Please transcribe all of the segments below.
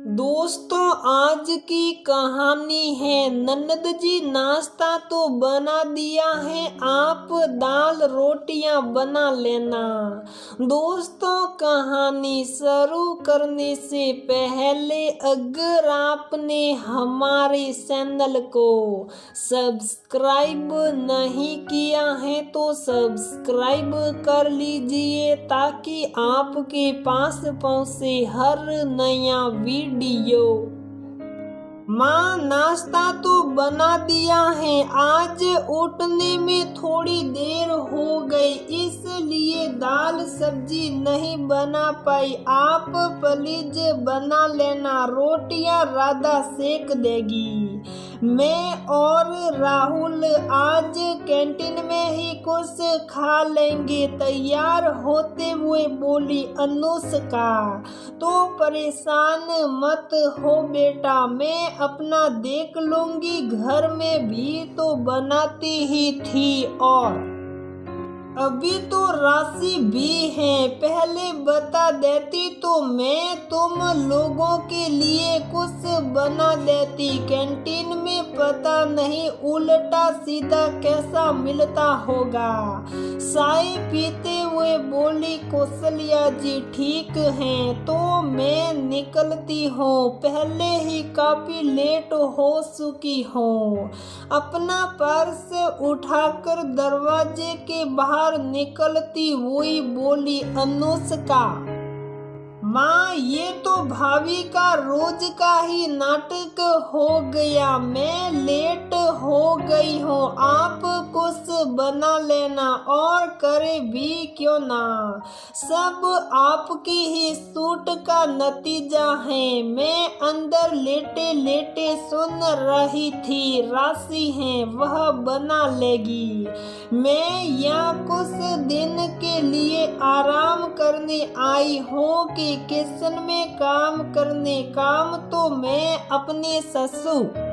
दोस्तों, आज की कहानी है। ननद जी नाश्ता तो बना दिया है, आप दाल रोटियां बना लेना। दोस्तों, कहानी शुरू करने से पहले अगर आपने हमारे चैनल को सब्सक्राइब नहीं किया है तो सब्सक्राइब कर लीजिए ताकि आपके पास पहुंचे हर नया वीडियो। माँ, नाश्ता तो बना दिया है, आज उठने में थोड़ी देर हो गई इसलिए दाल सब्जी नहीं बना पाई। आप प्लीज बना लेना, रोटियां राधा सेक देगी। मैं और राहुल आज कैंटीन में ही कुछ खा लेंगे, तैयार होते हुए बोली अनुष्का। तो परेशान मत हो बेटा, मैं अपना देख लूंगी, घर में भी तो बनाती ही थी और अभी तो राशि भी है। पहले बता देती तो मैं तुम लोगों के लिए कुछ बना देती। कैंटीन में पता नहीं उल्टा सीधा कैसा मिलता होगा। चाय पीते हुए बोली कौशल्या जी, ठीक है तो मैं निकलती हूँ, पहले ही काफी लेट हो चुकी हूँ। अपना पर्स उठाकर दरवाजे के बाहर निकलती हुई बोली अनुष्का। माँ, ये तो भाभी का रोज का ही नाटक हो गया, मैं लेट हो गई हूँ, आप कुछ बना लेना और करे भी क्यों ना, सब आपकी ही सूट का नतीजा है। मैं अंदर लेटे लेटे सुन रही थी, राशि है वह बना लेगी, मैं यहाँ कुछ दिन के लिए आराम करने आई हूँ कि किचन में काम करने। काम तो मैं अपने ससुर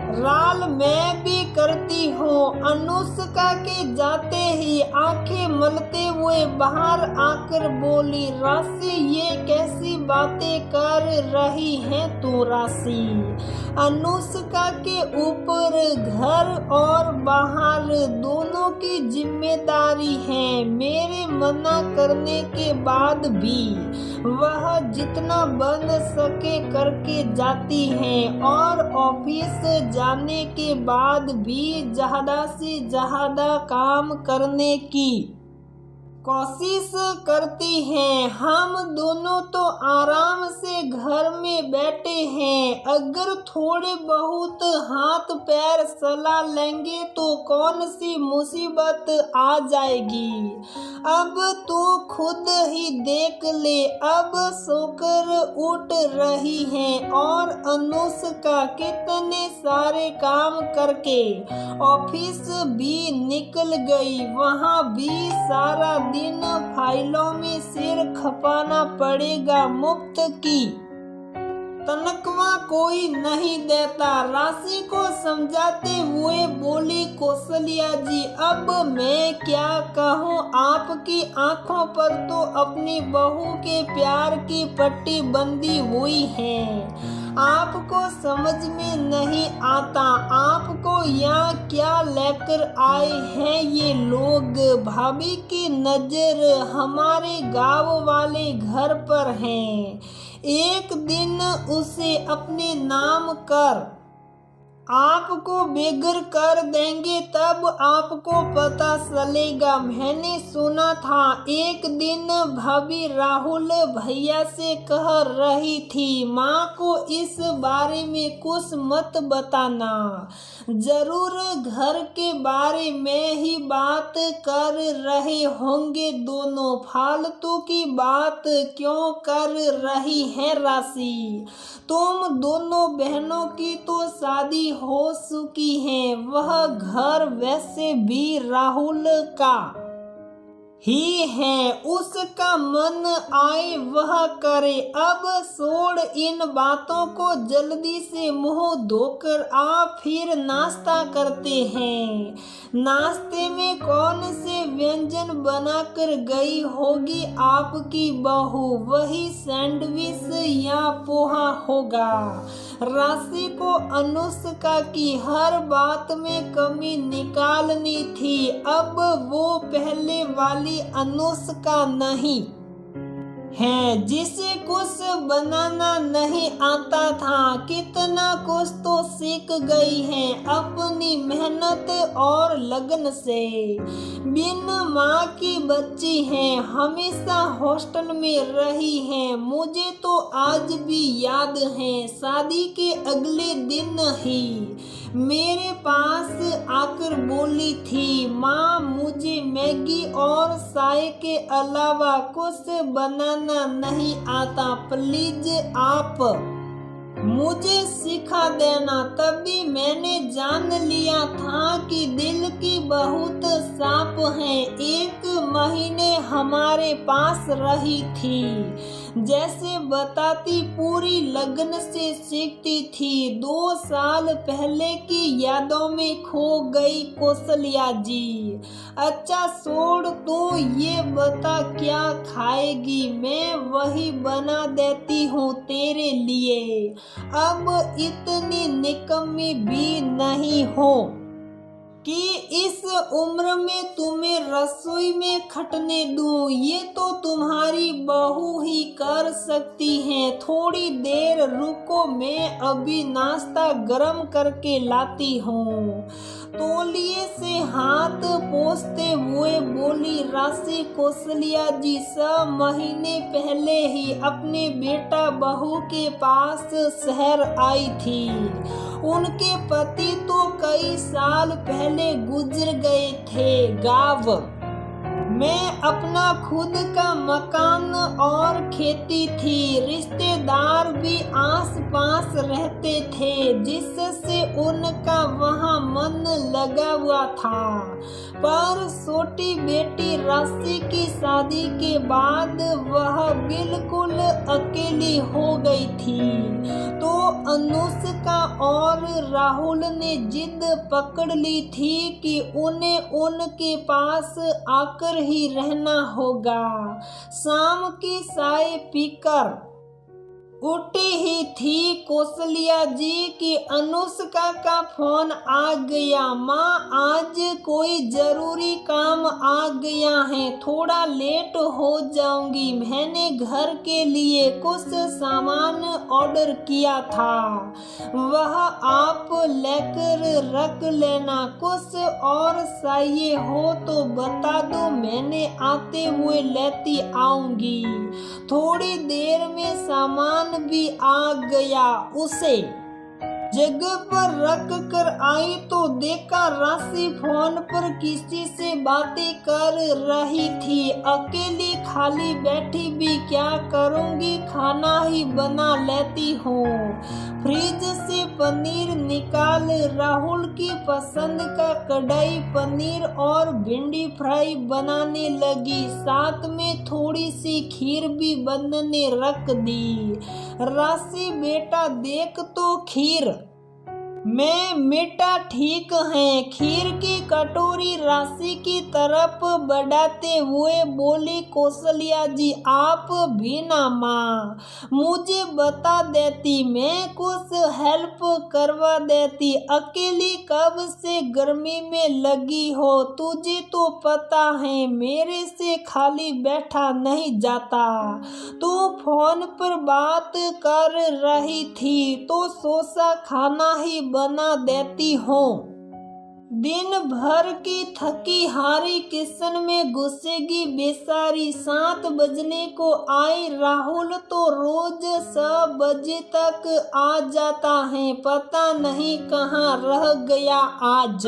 राल मैं भी करती हूँ। अनुष्का के जाते ही आंखें मलते हुए बाहर आकर बोली, राशि ये कैसी बातें कर रही है तू राशि। अनुष्का के ऊपर घर और बाहर दोनों की जिम्मेदारी है। मेरे मना करने के बाद भी वह जितना बन सके करके जाती है और ऑफिस जाने के बाद भी ज्यादा से ज्यादा काम करने की कोशिश करती हैं। हम दोनों तो आराम से घर में बैठे हैं, अगर थोड़े बहुत हाथ पैर चला लेंगे तो कौन सी मुसीबत आ जाएगी। अब तो खुद ही देख ले, अब सोकर उठ रही हैं और अनुष्का कितने सारे काम करके ऑफिस भी निकल गई। वहाँ भी सारा दिन फाइलों में सिर खपाना पड़ेगा, मुफ्त की तनख्वाह कोई नहीं देता। राशि को समझाते हुए बोली कौशल्या जी, अब मैं क्या कहूँ, आपकी आंखों पर तो अपनी बहू के प्यार की पट्टी बंधी हुई है, आपको समझ में नहीं आता, आपको यहाँ क्या लेकर आए हैं ये लोग। भाभी की नजर हमारे गांव वाले घर पर है, एक दिन उसे अपने नाम कर आपको बेघर कर देंगे, तब आपको पता चलेगा। मैंने सुना था एक दिन भाभी राहुल भैया से कह रही थी, माँ को इस बारे में कुछ मत बताना, जरूर घर के बारे में ही बात कर रहे होंगे दोनों, फालतू की बात क्यों कर रही है राशि। तुम दोनों बहनों की तो शादी हो चुकी है, वह घर वैसे भी राहुल का ही है, उसका मन आए वह करे। अब छोड़ इन बातों को, जल्दी से मुंह धोकर आ, फिर नाश्ता करते हैं। नाश्ते में कौन से व्यंजन बनाकर गई होगी आपकी बहू? वही सैंडविच या पोहा होगा। राशि को अनुष्का की हर बात में कमी निकालनी थी। अब वो पहले वाली अनुष्का नहीं है जिसे कुछ बनाना नहीं आता था। कितना कुछ तो सीख गई है अपनी मेहनत और लगन से। बिन माँ की बच्ची है, हमेशा हॉस्टल में रही है। मुझे तो आज भी याद है, शादी के अगले दिन ही मेरे पास आकर बोली थी, माँ मुझे मैगी और चाय के अलावा कुछ बनाना नहीं आता, प्लीज आप मुझे सिखा देना। तभी मैंने जान लिया था कि दिल की बहुत साफ है। 1 महीने हमारे पास रही थी, जैसे बताती पूरी लगन से सीखती थी। 2 साल पहले की यादों में खो गई कौशल्या जी। अच्छा छोड़, तो ये बता क्या खाएगी? मैं वही बना देती हूँ तेरे लिए। अब इतनी निकम्मी भी नहीं हो कि इस उम्र में तुम्हें रसोई में खटने दूं। ये तो तुम्हारी बहू ही कर सकती है। थोड़ी देर रुको, मैं अभी नाश्ता गरम करके लाती हूँ। तौलिए से हाथ पोंछते हुए बोली राशि। कौशल्या जी 6 महीने पहले ही अपने बेटा बहू के पास शहर आई थी। उनके पति तो कई साल पहले गुजर गए थे। गांव में अपना खुद का मकान और खेती थी। रिश्तेदार भी आस पास रहते थे, जिससे उनका वहाँ मन लगा हुआ था। पर छोटी बेटी राशि की शादी के बाद वह बिल्कुल अकेली हो गई थी। तो अनुष्का और राहुल ने जिद पकड़ ली थी कि उन्हें उनके पास आकर ही रहना होगा। शाम की चाय पीकर उठी ही थी कौशल्या जी की अनुष्का का फोन आ गया। माँ आज कोई जरूरी काम आ गया है, थोड़ा लेट हो जाऊंगी। मैंने घर के लिए कुछ सामान ऑर्डर किया था, वह आप लेकर रख लेना। कुछ और चाहिए हो तो बता दो, मैंने आते हुए लेती आऊंगी। थोड़ी देर में सामान भी आ गया। उसे जगह पर रख कर आई तो देखा राशि फोन पर किसी से बातें कर रही थी। अकेली खाली बैठी भी क्या करूंगी, खाना ही बना लेती हूँ। फ्रिज से पनीर निकाल राहुल की पसंद का कढ़ाई पनीर और भिंडी फ्राई बनाने लगी। साथ में थोड़ी सी खीर भी बनने रख दी। राशि बेटा देख तो खीर में मीठा ठीक है। खीर की कटोरी राशि की तरफ बढ़ाते हुए बोली कौशल्या जी आप भी ना माँ, मुझे बता देती, मैं कुछ हेल्प करवा देती। अकेली कब से गर्मी में लगी हो, तुझे तो पता है मेरे से खाली बैठा नहीं जाता। तू फोन पर बात कर रही थी तो सोचा खाना ही बना देती हूँ। दिन भर की थकी हारी किचन में घुसेगी बेचारी। 7 बजने को आई। राहुल तो रोज 6 बजे तक आ जाता है, पता नहीं कहाँ रह गया आज।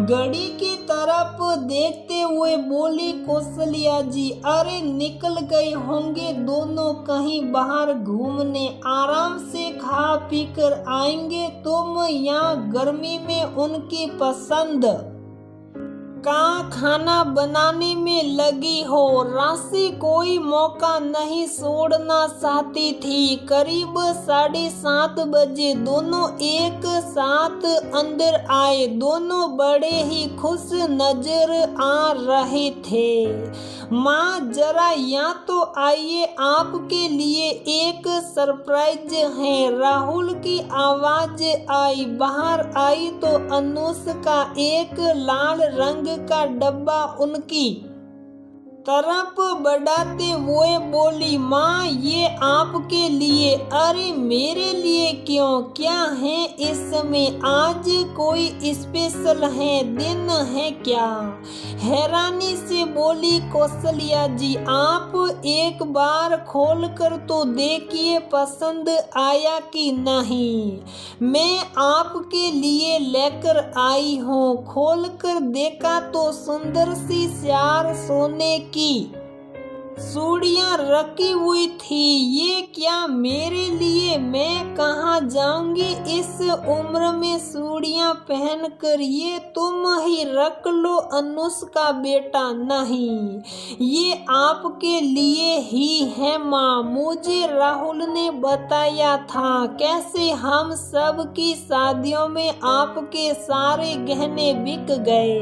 घड़ी की तरफ देखते हुए बोली कौशल्या जी अरे निकल गए होंगे दोनों कहीं बाहर घूमने, आराम से खा पी कर आएंगे। तुम यहाँ गर्मी में उनकी पसंद का खाना बनाने में लगी हो। राशि कोई मौका नहीं छोड़ना चाहती थी। करीब 7:30 बजे दोनों एक साथ अंदर आए। दोनों बड़े ही खुश नजर आ रहे थे। माँ जरा यहाँ तो आइए, आपके लिए एक सरप्राइज है। राहुल की आवाज आई। बाहर आई तो अनुष्का एक लाल रंग का डब्बा उनकी तरफ बढ़ाते हुए बोली, माँ ये आपके लिए। अरे मेरे लिए क्यों, क्या है इसमें? आज कोई स्पेशल है दिन है क्या? हैरानी से बोली कौशल्या जी। आप एक बार खोल कर तो देखिए, पसंद आया कि नहीं। मैं आपके लिए लेकर आई हूँ। खोल कर देखा तो सुंदर सी 4 सोने की चूड़ियाँ रखी हुई थी। ये क्या मेरे लिए? मैं कहाँ जाऊंगी इस उम्र में चूड़ियाँ पहनकर? ये तुम ही रख लो अनुष्का बेटा। नहीं, ये आपके लिए ही है माँ। मुझे राहुल ने बताया था कैसे हम सब की शादियों में आपके सारे गहने बिक गए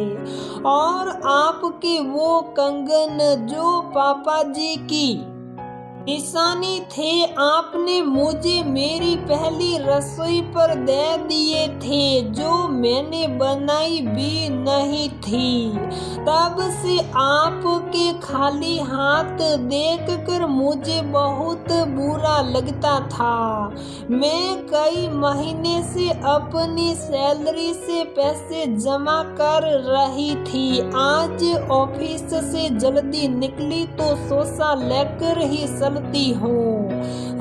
और आपके वो कंगन जो पापा जी की निशानी थे, आपने मुझे मेरी पहली रसोई पर दे दिए थे, जो मैंने बनाई भी नहीं थी। तब से आपके खाली हाथ देखकर मुझे बहुत बुरा लगता था। मैं कई महीने से अपनी सैलरी से पैसे जमा कर रही थी। आज ऑफिस से जल्दी निकली तो सोचा लेकर ही चलती हूँ।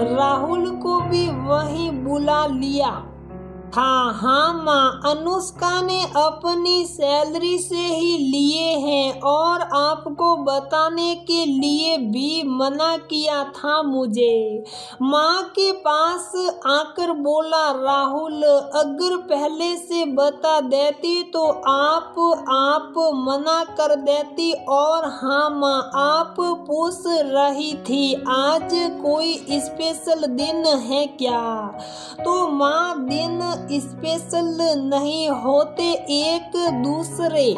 राहुल को भी वहीं बुला लिया था। हाँ माँ, अनुष्का ने अपनी सैलरी से ही लिए हैं और आपको बताने के लिए भी मना किया था मुझे। माँ के पास आकर बोला राहुल, अगर पहले से बता देती तो आप मना कर देती। और हाँ माँ, आप पूछ रही थी आज कोई स्पेशल दिन है क्या? तो माँ दिन स्पेशल नहीं होते, एक दूसरे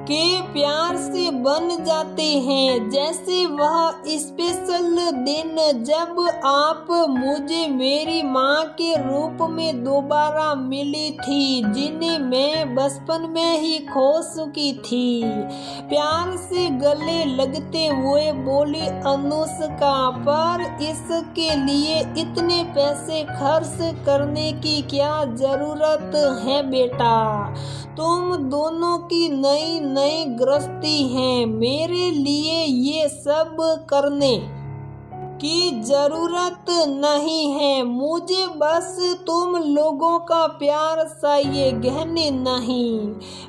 के प्यार से बन जाते हैं। जैसे वह स्पेशल दिन जब आप मुझे मेरी माँ के रूप में दोबारा मिली थी, जिन्हें मैं बचपन में ही खो चुकी थी। प्यार से गले लगते हुए बोली अनुष्का, पर इसके लिए इतने पैसे खर्च करने की क्या जरूरत है बेटा? तुम दोनों की नई नई गृहस्थी है, मेरे लिए ये सब करने की जरूरत नहीं है। मुझे बस तुम लोगों का प्यार चाहिए, गहने नहीं।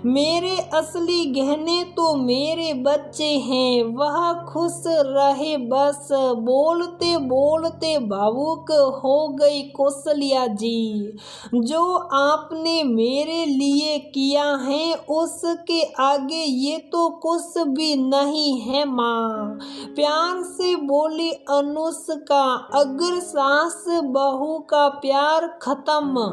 मेरे असली गहने तो मेरे बच्चे हैं, वह खुश रहे बस। बोलते बोलते भावुक हो गई कौशल्या जी। जो आपने मेरे लिए किया है उसके आगे ये तो कुछ भी नहीं है माँ। प्यार से बोली अनुष्का, अगर सास बहू का प्यार खत्म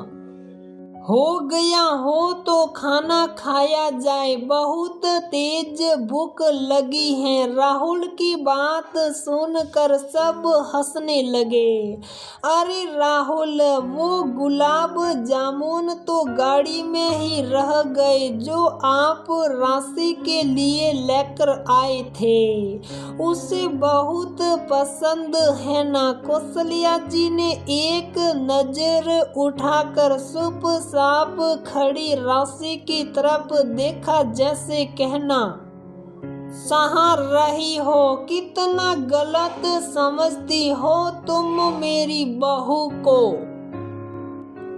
हो गया हो तो खाना खाया जाए, बहुत तेज भूख लगी है। राहुल की बात सुनकर सब हंसने लगे। अरे राहुल, वो गुलाब जामुन तो गाड़ी में ही रह गए जो आप राशि के लिए लेकर आए थे। उसे बहुत पसंद है ना? कौशल्या जी ने एक नजर उठाकर चुप साप खड़ी राशि की तरफ देखा, जैसे कहना सहा रही हो, कितना गलत समझती हो तुम मेरी बहू को।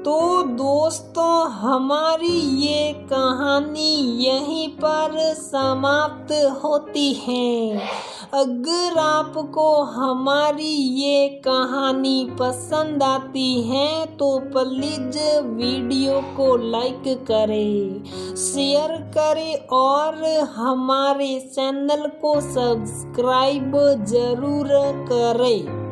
तो दोस्तों हमारी ये कहानी यहीं पर समाप्त होती है। अगर आपको हमारी ये कहानी पसंद आती है तो प्लीज वीडियो को लाइक करें, शेयर करें और हमारे चैनल को सब्सक्राइब जरूर करें।